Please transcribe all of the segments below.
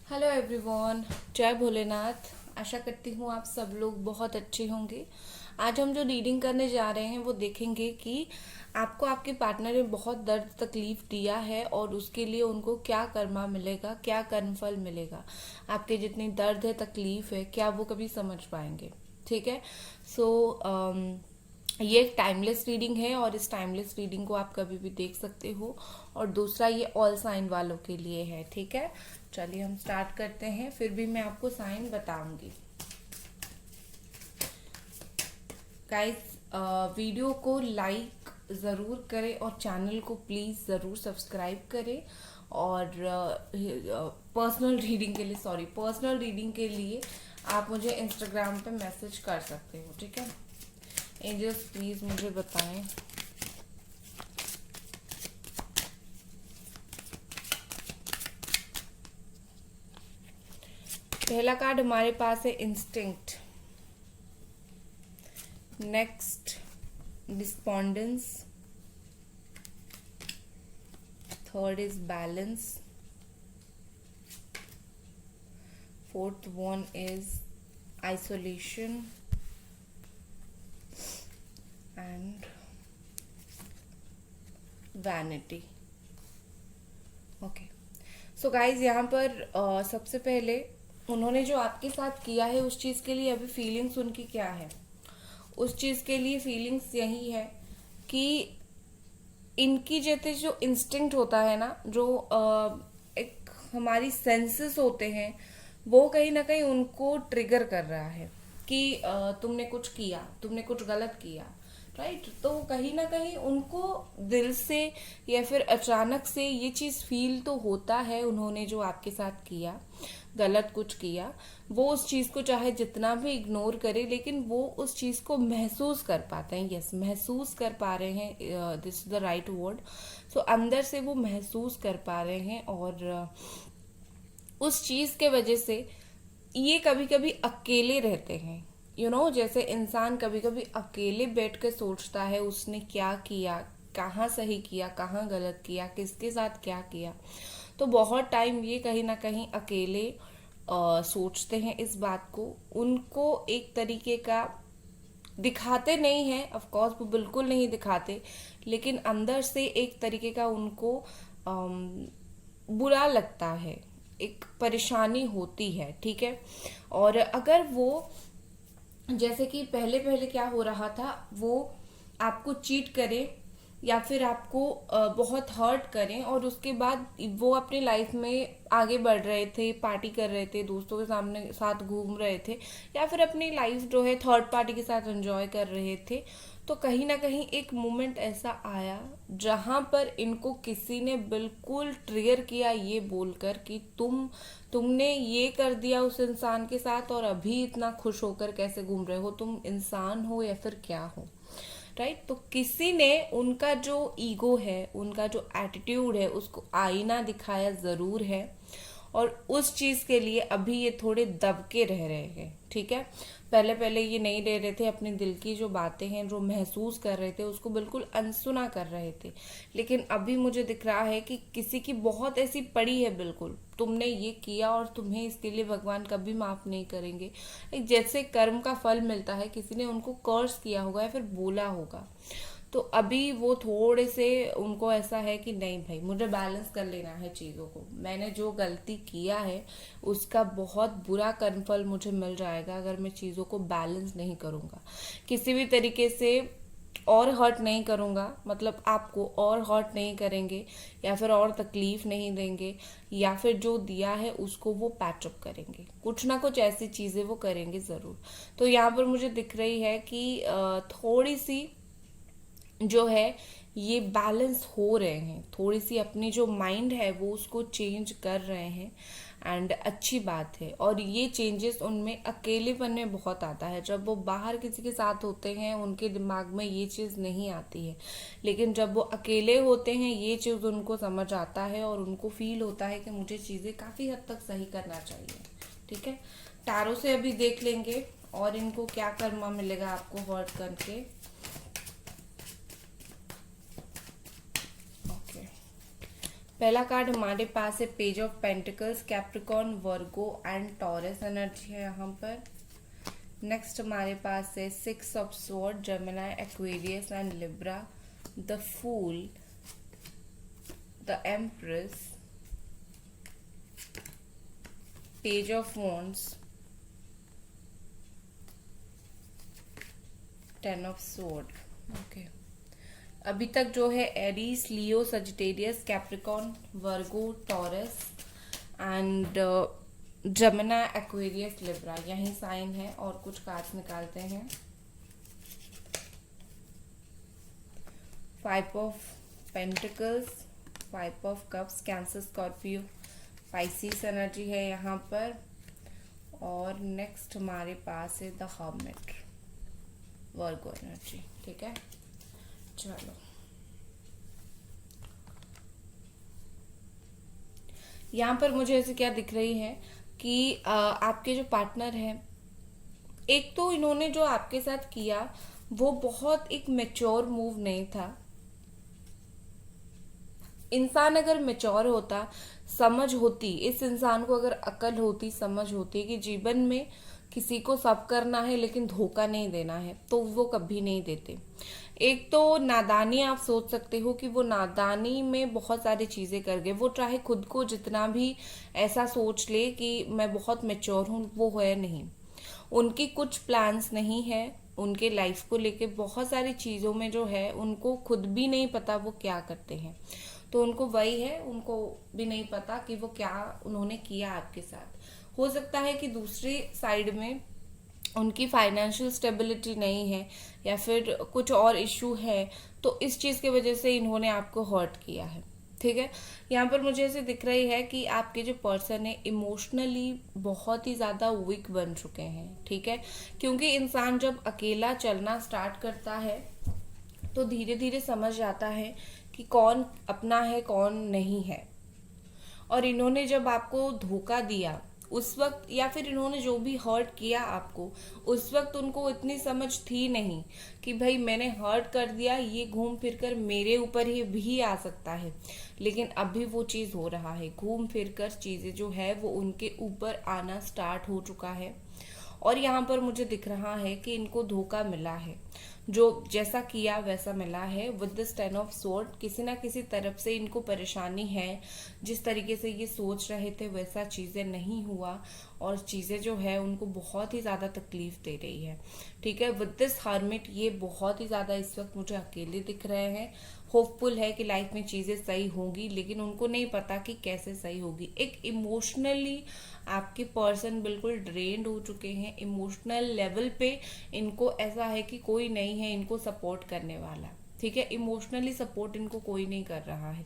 Hello everyone, जय भोलेनाथ। आशा करती हूँ आप सब लोग बहुत अच्छे होंगे। आज हम जो रीडिंग करने जा रहे हैं वो देखेंगे कि आपको आपके पार्टनर ने बहुत दर्द तकलीफ दिया है और उसके लिए उनको क्या कर्मा मिलेगा, क्या कर्मफल मिलेगा। आपके जितनी दर्द है, तकलीफ है, क्या वो कभी समझ पाएंगे। ठीक है। सो ये एक टाइमलेस रीडिंग है और इस टाइमलेस रीडिंग को आप कभी भी देख सकते हो। और दूसरा, ये ऑल साइन वालों के लिए है। ठीक है, चलिए हम स्टार्ट करते हैं। फिर भी मैं आपको साइन बताऊंगी। गाइस, वीडियो को लाइक ज़रूर करें और चैनल को प्लीज़ ज़रूर सब्सक्राइब करें। और पर्सनल रीडिंग के लिए आप मुझे इंस्टाग्राम पे मैसेज कर सकते हो। ठीक है। एंजल्स प्लीज़ मुझे बताएं। पहला कार्ड हमारे पास है instinct. Next, despondence. Third is balance. Fourth one is isolation and vanity. Okay. So guys, यहाँ पर सबसे पहले उन्होंने जो आपके साथ किया है उस चीज़ के लिए अभी फीलिंग्स उनकी क्या है। उस चीज़ के लिए फीलिंग्स यही है कि इनकी जैसे जो इंस्टिंक्ट होता है ना, जो एक हमारी सेंसेस होते हैं, वो कहीं ना कहीं उनको ट्रिगर कर रहा है कि तुमने कुछ किया, तुमने कुछ गलत किया। राइट। तो कहीं ना कहीं उनको दिल से या फिर अचानक से ये चीज़ फील तो होता है, उन्होंने जो आपके साथ किया, गलत कुछ किया, वो उस चीज़ को चाहे जितना भी इग्नोर करे लेकिन वो उस चीज़ को महसूस कर पाते हैं। यस, महसूस कर पा रहे हैं। This is the right word. So अंदर से वो महसूस कर पा रहे हैं और उस चीज़ के वजह से ये कभी कभी अकेले रहते हैं। जैसे इंसान कभी कभी अकेले बैठ कर सोचता है उसने क्या किया, कहाँ सही किया, कहाँ गलत किया, किसके साथ क्या किया। तो बहुत टाइम ये कहीं ना कहीं अकेले सोचते हैं इस बात को। उनको एक तरीके का दिखाते नहीं है, ऑफ कोर्स वो बिल्कुल नहीं दिखाते, लेकिन अंदर से एक तरीके का उनको बुरा लगता है, एक परेशानी होती है। ठीक है। और अगर वो, जैसे कि पहले पहले क्या हो रहा था, वो आपको चीट करे या फिर आपको बहुत हर्ट करें और उसके बाद वो अपनी लाइफ में आगे बढ़ रहे थे, पार्टी कर रहे थे, दोस्तों के सामने साथ घूम रहे थे, या फिर अपनी लाइफ जो है थर्ड पार्टी के साथ एंजॉय कर रहे थे, तो कहीं ना कहीं एक मोमेंट ऐसा आया जहां पर इनको किसी ने बिल्कुल ट्रिगर किया ये बोलकर कि तुमने ये कर दिया उस इंसान के साथ और अभी इतना खुश होकर कैसे घूम रहे हो, तुम इंसान हो या फिर क्या हो। राइट। तो किसी ने उनका जो ईगो है, उनका जो एटीट्यूड है, उसको आईना दिखाया जरूर है और उस चीज के लिए अभी ये थोड़े दबके रह रहे हैं। ठीक है। पहले पहले ये नहीं रह रहे थे, अपने दिल की जो बातें हैं, जो महसूस कर रहे थे, उसको बिल्कुल अनसुना कर रहे थे। लेकिन अभी मुझे दिख रहा है कि किसी की बहुत ऐसी पड़ी है, बिल्कुल तुमने ये किया और तुम्हें इसके लिए भगवान कभी माफ नहीं करेंगे। एक जैसे कर्म का फल मिलता है, किसी ने उनको कर्ज किया होगा या फिर बोला होगा। तो अभी वो थोड़े से उनको ऐसा है कि नहीं भाई, मुझे बैलेंस कर लेना है चीज़ों को। मैंने जो गलती किया है उसका बहुत बुरा कर्मफल मुझे मिल जाएगा अगर मैं चीज़ों को बैलेंस नहीं करूँगा, किसी भी तरीके से और हर्ट नहीं करूँगा, मतलब आपको और हर्ट नहीं करेंगे या फिर और तकलीफ नहीं देंगे, या फिर जो दिया है उसको वो पैचअप करेंगे, कुछ ना कुछ ऐसी चीज़ें वो करेंगे ज़रूर। तो यहाँ पर मुझे दिख रही है कि थोड़ी सी जो है ये बैलेंस हो रहे हैं, थोड़ी सी अपनी जो माइंड है वो उसको चेंज कर रहे हैं। एंड अच्छी बात है। और ये चेंजेस उनमें अकेलेपन में बहुत आता है। जब वो बाहर किसी के साथ होते हैं उनके दिमाग में ये चीज़ नहीं आती है, लेकिन जब वो अकेले होते हैं ये चीज़ उनको समझ आता है और उनको फील होता है कि मुझे चीज़ें काफ़ी हद तक सही करना चाहिए। ठीक है। टैरो से अभी देख लेंगे और इनको क्या कर्मा मिलेगा आपको हर्ट करके। पहला कार्ड हमारे पास है page of pentacles, Capricorn, Virgo and Taurus energy है यहाँ पर। नेक्स्ट हमारे पास है six of sword, Gemini, Aquarius and Libra, the fool, the empress, page of wands, 10 of sword. Okay, अभी तक जो है Aries, Leo, Sagittarius, Capricorn, Virgo, Taurus and Gemini, Aquarius, Libra यही साइन है। और कुछ कार्ड्स निकालते हैं। 5 of pentacles, 5 of cups, Cancer, Scorpio, Pisces energy है यहाँ पर। और नेक्स्ट हमारे पास है द हर्मिट, वर्गो एनर्जी। ठीक है, चलो यहाँ पर मुझे ऐसे क्या दिख रही है कि आपके जो पार्टनर हैं, एक तो इन्होंने जो आपके साथ किया वो बहुत एक मैच्योर मूव नहीं था। इंसान अगर मैच्योर होता, समझ होती, इस इंसान को अगर अकल होती, समझ होती कि जीवन में किसी को सब करना है लेकिन धोखा नहीं देना है, तो वो कभी नहीं देते। एक तो नादानी, आप सोच सकते हो कि वो नादानी में बहुत सारी चीजें कर गए। वो चाहे खुद को जितना भी ऐसा सोच ले कि मैं बहुत मैच्योर हूँ, वो है नहीं। उनकी कुछ प्लान्स नहीं है उनके लाइफ को लेके। बहुत सारी चीजों में जो है उनको खुद भी नहीं पता वो क्या करते हैं। तो उनको वही है, उनको भी नहीं पता कि वो क्या उन्होंने किया आपके साथ। हो सकता है कि दूसरी साइड में उनकी फाइनेंशियल स्टेबिलिटी नहीं है या फिर कुछ और इश्यू है, तो इस चीज की वजह से इन्होंने आपको हर्ट किया है। ठीक है, यहाँ पर मुझे ऐसे दिख रही है कि आपके जो पर्सन है इमोशनली बहुत ही ज्यादा वीक बन चुके हैं। ठीक है, क्योंकि इंसान जब अकेला चलना स्टार्ट करता है तो धीरे धीरे समझ जाता है कि कौन अपना है कौन नहीं है। और इन्होंने जब आपको धोखा दिया उस वक्त, या फिर इन्होंने जो भी हर्ट किया आपको, उस वक्त उनको इतनी समझ थी नहीं कि भाई मैंने हर्ट कर दिया, ये घूम फिर कर मेरे ऊपर ही भी आ सकता है। लेकिन अभी वो चीज हो रहा है, घूम फिर कर चीजें जो है वो उनके ऊपर आना स्टार्ट हो चुका है। और यहाँ पर मुझे दिख रहा है कि इनको धोखा मिला है, जो जैसा किया वैसा मिला है। विद दिस 10 ऑफ स्वॉर्ड, किसी ना किसी तरफ से इनको परेशानी है। जिस तरीके से ये सोच रहे थे वैसा चीजें नहीं हुआ और चीजें जो है उनको बहुत ही ज्यादा तकलीफ दे रही है। ठीक है, विद दिस हर्मिट ये बहुत ही ज्यादा इस वक्त मुझे अकेले दिख रहे हैं। होपफुल है कि लाइफ में चीजें सही होंगी, लेकिन उनको नहीं पता कि कैसे सही होगी। एक इमोशनली आपके पर्सन बिल्कुल ड्रेन्ड हो चुके हैं। इमोशनल लेवल पे इनको ऐसा है कि कोई नहीं है इनको सपोर्ट करने वाला। ठीक है, इमोशनली सपोर्ट इनको कोई नहीं कर रहा है।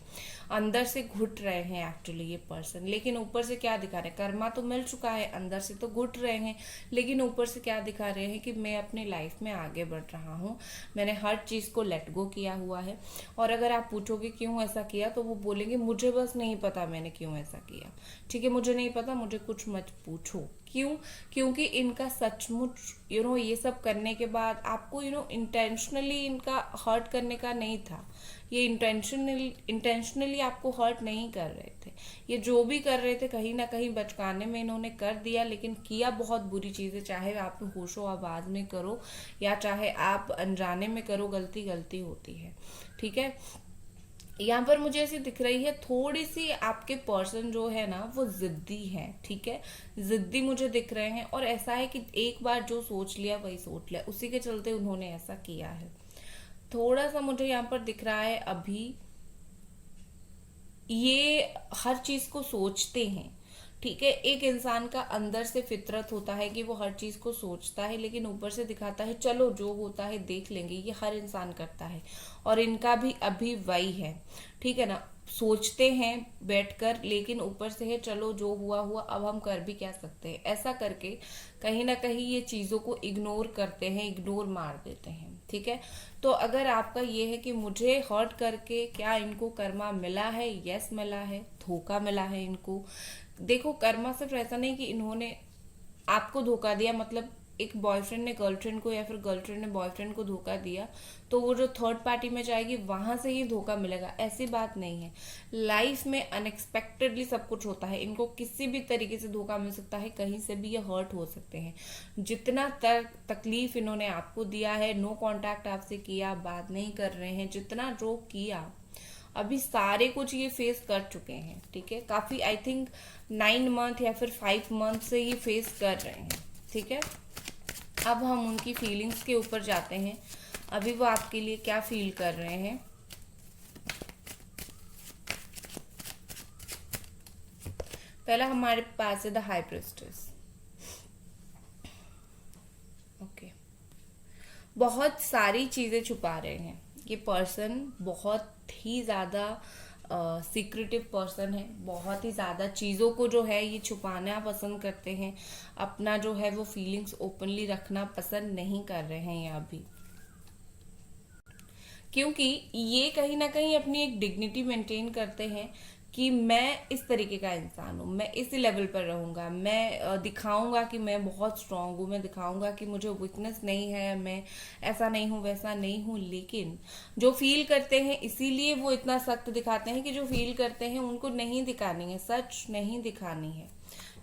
अंदर से घुट रहे हैं एक्चुअली ये पर्सन, लेकिन ऊपर से क्या दिखा रहे हैं, कर्मा तो मिल चुका है, अंदर से तो घुट रहे हैं, लेकिन ऊपर से क्या दिखा रहे हैं कि मैं अपनी लाइफ में आगे बढ़ रहा हूँ, मैंने हर चीज को लेट गो किया हुआ है। और अगर आप पूछोगे क्यों ऐसा किया, तो वो बोलेंगे मुझे बस नहीं पता मैंने क्यों ऐसा किया। ठीक है, मुझे नहीं पता, मुझे कुछ मत पूछो। क्यों? क्योंकि इनका सचमुच ये सब करने के बाद आपको इंटेंशनली इनका हर्ट करने का नहीं था। ये इंटेंशनली आपको हर्ट नहीं कर रहे थे। ये जो भी कर रहे थे कहीं ना कहीं बचकाने में इन्होंने कर दिया, लेकिन किया बहुत बुरी चीजें। चाहे आप होशो आवाज में करो या चाहे आप अनजाने में करो, गलती गलती होती है। ठीक है, यहाँ पर मुझे ऐसी दिख रही है थोड़ी सी आपके पर्सन जो है ना वो जिद्दी है। ठीक है, जिद्दी मुझे दिख रहे हैं, और ऐसा है कि एक बार जो सोच लिया वही सोच लिया, उसी के चलते उन्होंने ऐसा किया है। थोड़ा सा मुझे यहाँ पर दिख रहा है अभी ये हर चीज को सोचते हैं। ठीक है, एक इंसान का अंदर से फितरत होता है कि वो हर चीज को सोचता है, लेकिन ऊपर से दिखाता है चलो जो होता है देख लेंगे। ये हर इंसान करता है और इनका भी अभी वही है। ठीक है ना, सोचते हैं बैठकर, लेकिन ऊपर से है चलो जो हुआ हुआ, अब हम कर भी क्या सकते हैं। ऐसा करके कहीं ना कहीं ये चीजों को इग्नोर करते हैं, इग्नोर मार देते हैं। ठीक है, तो अगर आपका ये है कि मुझे हर्ट करके क्या इनको कर्मा मिला है, यस मिला है, धोखा मिला है इनको। देखो, कर्मा सिर्फ ऐसा नहीं कि इन्होंने आपको धोखा दिया, मतलब एक बॉयफ्रेंड ने गर्लफ्रेंड को या फिर गर्लफ्रेंड ने बॉयफ्रेंड को धोखा दिया तो वो जो थर्ड पार्टी में जाएगी वहां से ही धोखा मिलेगा, ऐसी बात नहीं है। लाइफ में अनएक्सपेक्टेडली सब कुछ होता है, इनको किसी भी तरीके से धोखा मिल सकता है, कहीं से भी ये हर्ट हो सकते हैं। जितना तकलीफ इन्होंने आपको दिया है, नो कांटेक्ट आपसे किया, बात नहीं कर रहे हैं, जितना जो किया अभी सारे कुछ ये फेस कर चुके हैं, ठीक है। काफी आई थिंक 9 मंथ या फिर 5 मंथ से ये फेस कर रहे हैं, ठीक है। अब हम उनकी फीलिंग्स के ऊपर जाते हैं, अभी वो आपके लिए क्या फील कर रहे हैं। पहला हमारे पास है द हाई प्रिस्टेस। ओके, बहुत सारी चीजें छुपा रहे हैं ये पर्सन, बहुत ही ज्यादा सीक्रेटिव पर्सन है, बहुत ही ज्यादा चीजों को जो है ये छुपाना पसंद करते हैं, अपना जो है वो फीलिंग्स ओपनली रखना पसंद नहीं कर रहे हैं ये अभी, क्योंकि ये कहीं ना कहीं अपनी एक डिग्निटी मेंटेन करते हैं कि मैं इस तरीके का इंसान हूँ, मैं इस लेवल पर रहूंगा, मैं दिखाऊंगा कि मैं बहुत स्ट्रांग हूँ, मैं दिखाऊंगा कि मुझे वीकनेस नहीं है, मैं ऐसा नहीं हूँ वैसा नहीं हूँ। लेकिन जो फील करते हैं इसीलिए वो इतना सख्त दिखाते हैं कि जो फील करते हैं उनको नहीं दिखानी है, सच नहीं दिखानी है,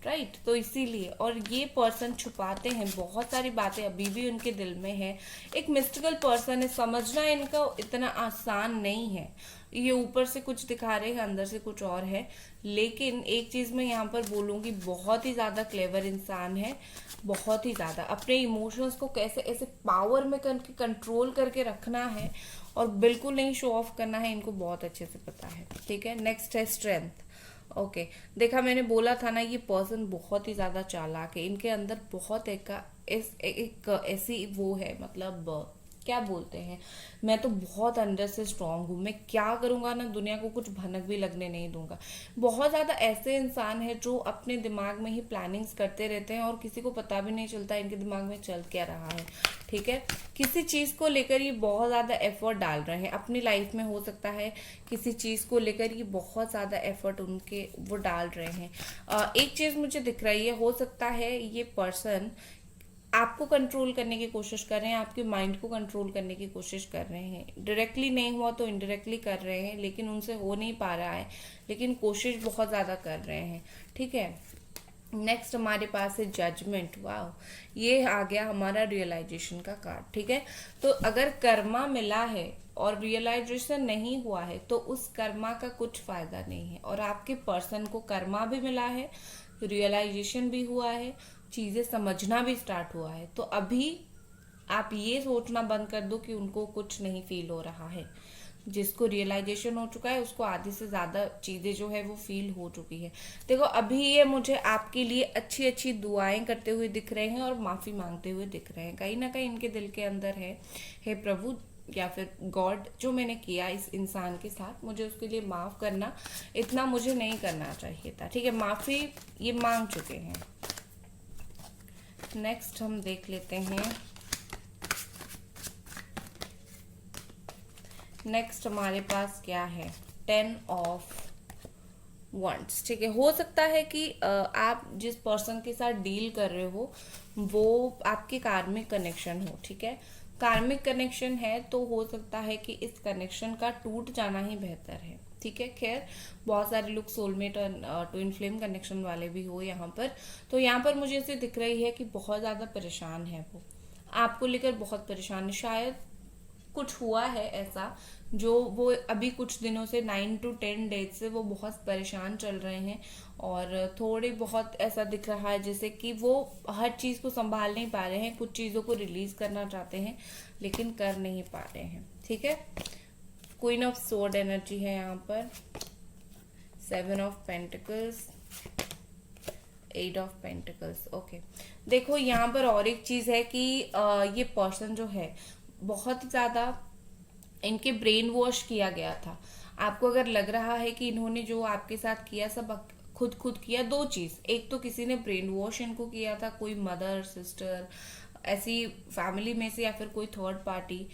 राइट। तो इसीलिए, और ये पर्सन छुपाते हैं बहुत सारी बातें, अभी भी उनके दिल में है। एक मिस्टिकल पर्सन है, समझना इनका इतना आसान नहीं है, ये ऊपर से कुछ दिखा रहे हैं अंदर से कुछ और है। लेकिन एक चीज मैं यहाँ पर बोलूंगी, बहुत ही ज्यादा क्लेवर इंसान है, बहुत ही ज्यादा अपने इमोशंस को कैसे ऐसे पावर में करके कंट्रोल करके रखना है और बिल्कुल नहीं शो ऑफ करना है, इनको बहुत अच्छे से पता है, ठीक है। नेक्स्ट है स्ट्रेंथ। ओके, देखा मैंने बोला था ना, ये पर्सन बहुत ही ज्यादा चालाक है, इनके अंदर बहुत एक ऐसी वो है, मतलब क्या बोलते हैं, मैं तो बहुत अंदर से स्ट्रांग हूँ, मैं क्या करूंगा ना दुनिया को कुछ भनक भी लगने नहीं दूंगा। बहुत ज्यादा ऐसे इंसान है जो अपने दिमाग में ही प्लानिंग्स करते रहते हैं और किसी को पता भी नहीं चलता इनके दिमाग में चल क्या रहा है, ठीक है। किसी चीज को लेकर ये बहुत ज्यादा एफर्ट डाल रहे हैं अपनी लाइफ में, हो सकता है किसी चीज को लेकर ये बहुत ज्यादा एफर्ट उनके वो डाल रहे हैं। एक चीज मुझे दिख रही है, हो सकता है ये पर्सन आपको कंट्रोल करने की कोशिश कर रहे हैं, आपके माइंड को कंट्रोल करने की कोशिश कर रहे हैं। डायरेक्टली नहीं हुआ तो इनडायरेक्टली कर रहे हैं, लेकिन उनसे हो नहीं पा रहा है, लेकिन कोशिश बहुत ज्यादा कर रहे हैं, ठीक है। नेक्स्ट हमारे पास है जजमेंट। वाह, ये आ गया हमारा रियलाइजेशन का कार्ड, ठीक है। तो अगर कर्मा मिला है और रियलाइजेशन नहीं हुआ है तो उस कर्मा का कुछ फायदा नहीं है, और आपके पर्सन को कर्मा भी मिला है, रियलाइजेशन भी हुआ है, चीजें समझना भी स्टार्ट हुआ है। तो अभी आप ये सोचना बंद कर दो कि उनको कुछ नहीं फील हो रहा है। जिसको रियलाइजेशन हो चुका है उसको आधी से ज्यादा चीजें जो है वो फील हो चुकी है। देखो अभी ये मुझे आपके लिए अच्छी अच्छी दुआएं करते हुए दिख रहे हैं और माफी मांगते हुए दिख रहे हैं, कहीं ना कहीं इनके दिल के अंदर है, हे प्रभु या फिर गॉड, जो मैंने किया इस इंसान के साथ मुझे उसके लिए माफ करना, इतना मुझे नहीं करना चाहिए था, ठीक है। माफी ये मांग चुके हैं। नेक्स्ट हम देख लेते हैं, नेक्स्ट हमारे पास क्या है, 10 ऑफ वंड्स, ठीक है। हो सकता है कि आप जिस पर्सन के साथ डील कर रहे हो वो आपके कार्मिक कनेक्शन हो, ठीक है। कार्मिक कनेक्शन है तो हो सकता है कि इस कनेक्शन का टूट जाना ही बेहतर है, ठीक है। खैर बहुत सारे लोग सोलमेट और ट्विन फ्लेम कनेक्शन वाले भी हो यहाँ पर। तो यहाँ पर मुझे ऐसे दिख रही है कि बहुत ज्यादा परेशान है वो, आपको लेकर बहुत परेशान है। शायद कुछ हुआ है ऐसा जो वो अभी कुछ दिनों से 9 to 10 डेज से वो बहुत परेशान चल रहे हैं, और थोड़े बहुत ऐसा दिख रहा है जैसे कि वो हर चीज को संभाल नहीं पा रहे हैं, कुछ चीजों को रिलीज करना चाहते हैं लेकिन कर नहीं पा रहे हैं, ठीक है। क्वीन ऑफ सोर्ड एनर्जी है यहाँ पर, 7 of pentacles, 8 of pentacles. Okay, देखो यहाँ पर और एक चीज है कि ये पर्सन जो है बहुत ज्यादा इनके ब्रेन वॉश किया गया था। आपको अगर लग रहा है कि इन्होंने जो आपके साथ किया सब खुद किया, दो चीज, एक तो किसी ने ब्रेन वॉश इनको किया था, कोई मदर सिस्टर ऐसी फैमिली में से या फिर कोई थर्ड पार्टी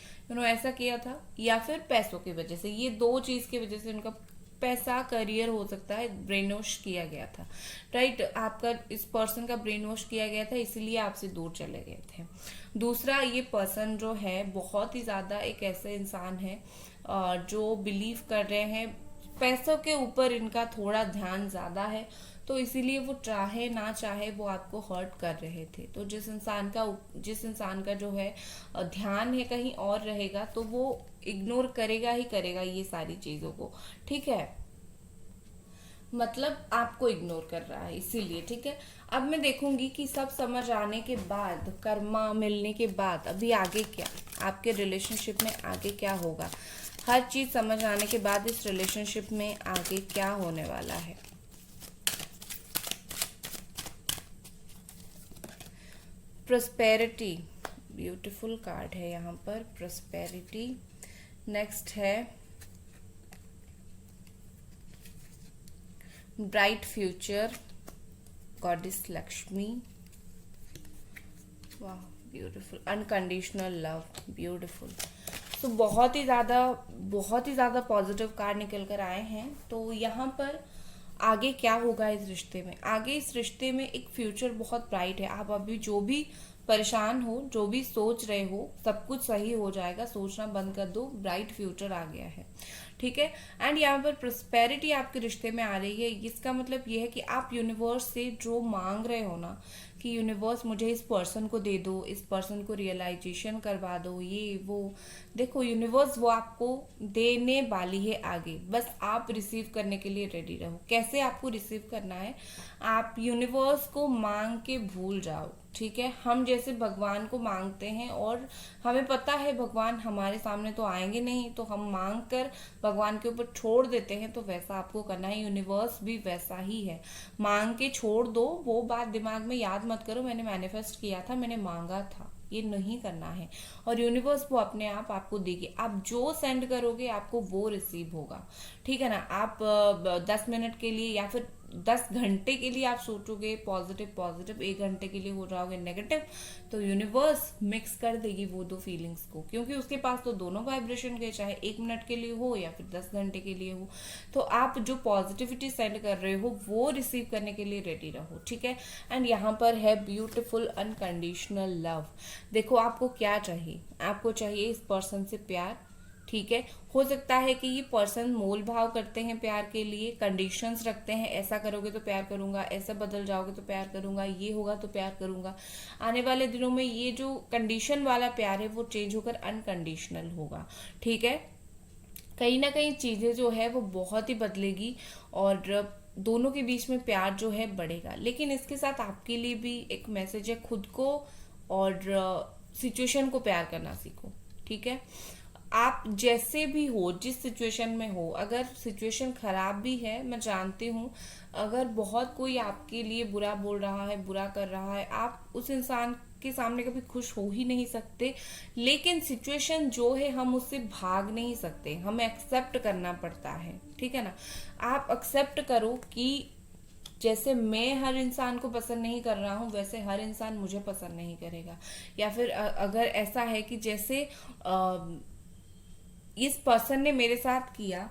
ऐसा किया था, या फिर पैसों की वजह से, ये दो चीज की वजह से इनका पैसा, करियर हो सकता है, ब्रेन वॉश किया गया था, राइट। आपका इस पर्सन का ब्रेन वॉश किया गया था, इसलिए आपसे दूर चले गए थे। दूसरा, ये पर्सन जो है बहुत ही ज्यादा एक ऐसे इंसान है जो बिलीव कर रहे हैं, पैसों के ऊपर इनका थोड़ा ध्यान ज्यादा है, तो इसीलिए वो चाहे ना चाहे वो आपको हर्ट कर रहे थे। तो जिस इंसान का जो है ध्यान है कहीं और रहेगा, तो वो इग्नोर करेगा ही करेगा ये सारी चीजों को, ठीक है। मतलब आपको इग्नोर कर रहा है इसीलिए, ठीक है। अब मैं देखूंगी कि सब समझ आने के बाद, कर्मा मिलने के बाद अभी आगे क्या, आपके रिलेशनशिप में आगे क्या होगा। हर चीज समझ आने के बाद इस रिलेशनशिप में आगे क्या होने वाला है। प्रोस्पेरिटी, ब्यूटीफुल कार्ड है यहाँ पर, प्रोस्पेरिटी। नेक्स्ट है ब्राइट फ्यूचर, गॉडेस लक्ष्मी, वाह ब्यूटीफुल, अनकंडीशनल लव, ब्यूटीफुल। तो बहुत ही ज़्यादा पॉजिटिव कार्ड निकल कर आए हैं। तो यहाँ पर आगे क्या होगा इस रिश्ते में, आगे इस रिश्ते में एक फ्यूचर बहुत ब्राइट है। आप अभी जो भी परेशान हो, जो भी सोच रहे हो, सब कुछ सही हो जाएगा, सोचना बंद कर दो, ब्राइट फ्यूचर आ गया है, ठीक है। एंड यहाँ पर प्रोस्पेरिटी आपके रिश्ते में आ रही है। इसका मतलब ये है कि आप यूनिवर्स से जो मांग रहे हो ना, कि यूनिवर्स मुझे इस पर्सन को दे दो, इस पर्सन को रियलाइजेशन करवा दो, ये वो, देखो यूनिवर्स वो आपको देने वाली है आगे, बस आप रिसीव करने के लिए रेडी रहो। कैसे आपको रिसीव करना है, आप यूनिवर्स को मांग के भूल जाओ, ठीक है। हम जैसे भगवान को मांगते हैं और हमें पता है भगवान हमारे सामने तो आएंगे नहीं, तो हम मांग कर भगवान के ऊपर छोड़ देते हैं, तो वैसा आपको करना है। यूनिवर्स भी वैसा ही है, मांग के छोड़ दो। वो बात दिमाग में याद मत करो मैंने मैनिफेस्ट किया था, मैंने मांगा था, ये नहीं करना है। और यूनिवर्स वो अपने आप आपको देगी, आप जो सेंड करोगे आपको वो रिसीव होगा, ठीक है ना। आप 10 मिनट के लिए या फिर 10 घंटे के लिए आप सोचोगे पॉजिटिव, 1 घंटे के लिए हो जाओगे नेगेटिव, तो यूनिवर्स मिक्स कर देगी वो दो फीलिंग्स को, क्योंकि उसके पास तो दोनों वाइब्रेशन के, चाहे 1 मिनट के लिए हो या फिर 10 घंटे के लिए हो। तो आप जो पॉजिटिविटी सेंड कर रहे हो वो रिसीव करने के लिए रेडी रहो, ठीक है। एंड यहाँ पर है ब्यूटिफुल अनकंडीशनल लव। देखो आपको क्या चाहिए, आपको चाहिए इस पर्सन से प्यार, ठीक है। हो सकता है कि ये पर्सन मोल भाव करते हैं प्यार के लिए, कंडीशंस रखते हैं, ऐसा करोगे तो प्यार करूंगा, ऐसा बदल जाओगे तो प्यार करूंगा, ये होगा तो प्यार करूंगा। आने वाले दिनों में ये जो कंडीशन वाला प्यार है वो चेंज होकर अनकंडीशनल होगा, ठीक है। कहीं ना कहीं चीजें जो है वो बहुत ही बदलेगी और दोनों के बीच में प्यार जो है बढ़ेगा। लेकिन इसके साथ आपके लिए भी एक मैसेज है, खुद को और सिचुएशन को प्यार करना सीखो, ठीक है। आप जैसे भी हो, जिस सिचुएशन में हो, अगर सिचुएशन खराब भी है, मैं जानती हूँ, अगर बहुत कोई आपके लिए बुरा बोल रहा है, बुरा कर रहा है, आप उस इंसान के सामने कभी खुश हो ही नहीं सकते। लेकिन सिचुएशन जो है हम उससे भाग नहीं सकते, हमें एक्सेप्ट करना पड़ता है, ठीक है ना। आप एक्सेप्ट करो कि जैसे मैं हर इंसान को पसंद नहीं कर रहा हूँ, वैसे हर इंसान मुझे पसंद नहीं करेगा। या फिर अगर ऐसा है कि जैसे इस पर्सन ने मेरे साथ किया,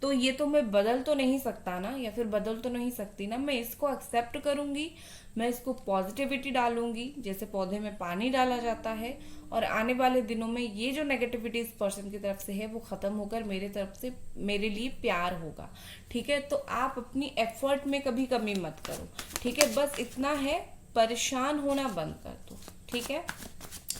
तो ये तो मैं बदल तो नहीं सकता ना, या फिर बदल तो नहीं सकती ना, मैं इसको एक्सेप्ट करूंगी, मैं इसको पॉजिटिविटी डालूंगी, जैसे पौधे में पानी डाला जाता है। और आने वाले दिनों में ये जो नेगेटिविटी इस पर्सन की तरफ से है वो खत्म होकर मेरे तरफ से मेरे लिए प्यार होगा, ठीक है। तो आप अपनी एफर्ट में कभी कमी मत करो, ठीक है। बस इतना है, परेशान होना बंद कर दो, ठीक है।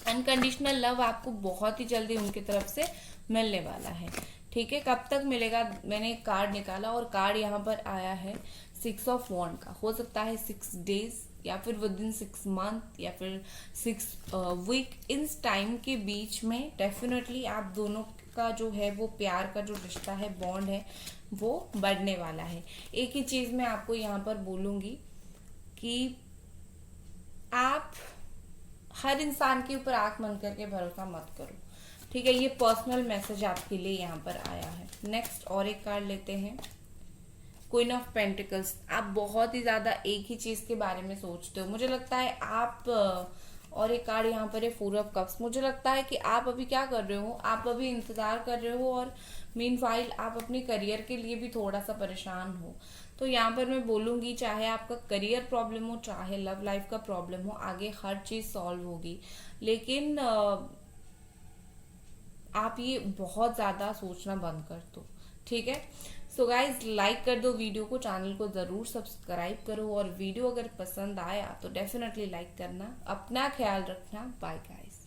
अनकंडीशनल लव आपको बहुत ही जल्दी उनकी तरफ से मिलने वाला है, ठीक है। कब तक मिलेगा, मैंने एक कार्ड निकाला और कार्ड यहाँ पर आया है 6 ऑफ वॉन्ड का। हो सकता है 6 डेज या फिर विद इन 6 मंथ या फिर 6 वीक, इस टाइम के बीच में डेफिनेटली आप दोनों का जो है वो प्यार का जो रिश्ता है, बॉन्ड है, वो बढ़ने वाला है। एक ही चीज मैं आपको यहाँ पर बोलूंगी कि आप हर इंसान के ऊपर आंख बंद करके भरोसा मत करो, ठीक है। ये पर्सनल मैसेज आपके लिए यहाँ पर आया है। नेक्स्ट और एक कार्ड लेते हैं, क्वीन ऑफ पेंटिकल्स। आप बहुत ही ज्यादा एक ही चीज के बारे में सोचते हो, मुझे लगता है आप और एक कार्ड यहाँ पर है फोर ऑफ कप्स। मुझे लगता है कि आप अभी क्या कर रहे हो, आप अभी इंतजार कर रहे हो और मीनवाइल आप अपने करियर के लिए भी थोड़ा सा परेशान हो। तो यहाँ पर मैं बोलूंगी चाहे आपका करियर प्रॉब्लम हो चाहे लव लाइफ का प्रॉब्लम हो, आगे हर चीज सॉल्व होगी। लेकिन आप ये बहुत ज्यादा सोचना बंद कर दो, ठीक है। सो गाइज लाइक कर दो वीडियो को, चैनल को जरूर सब्सक्राइब करो, और वीडियो अगर पसंद आया तो डेफिनेटली लाइक करना। अपना ख्याल रखना। Bye guys.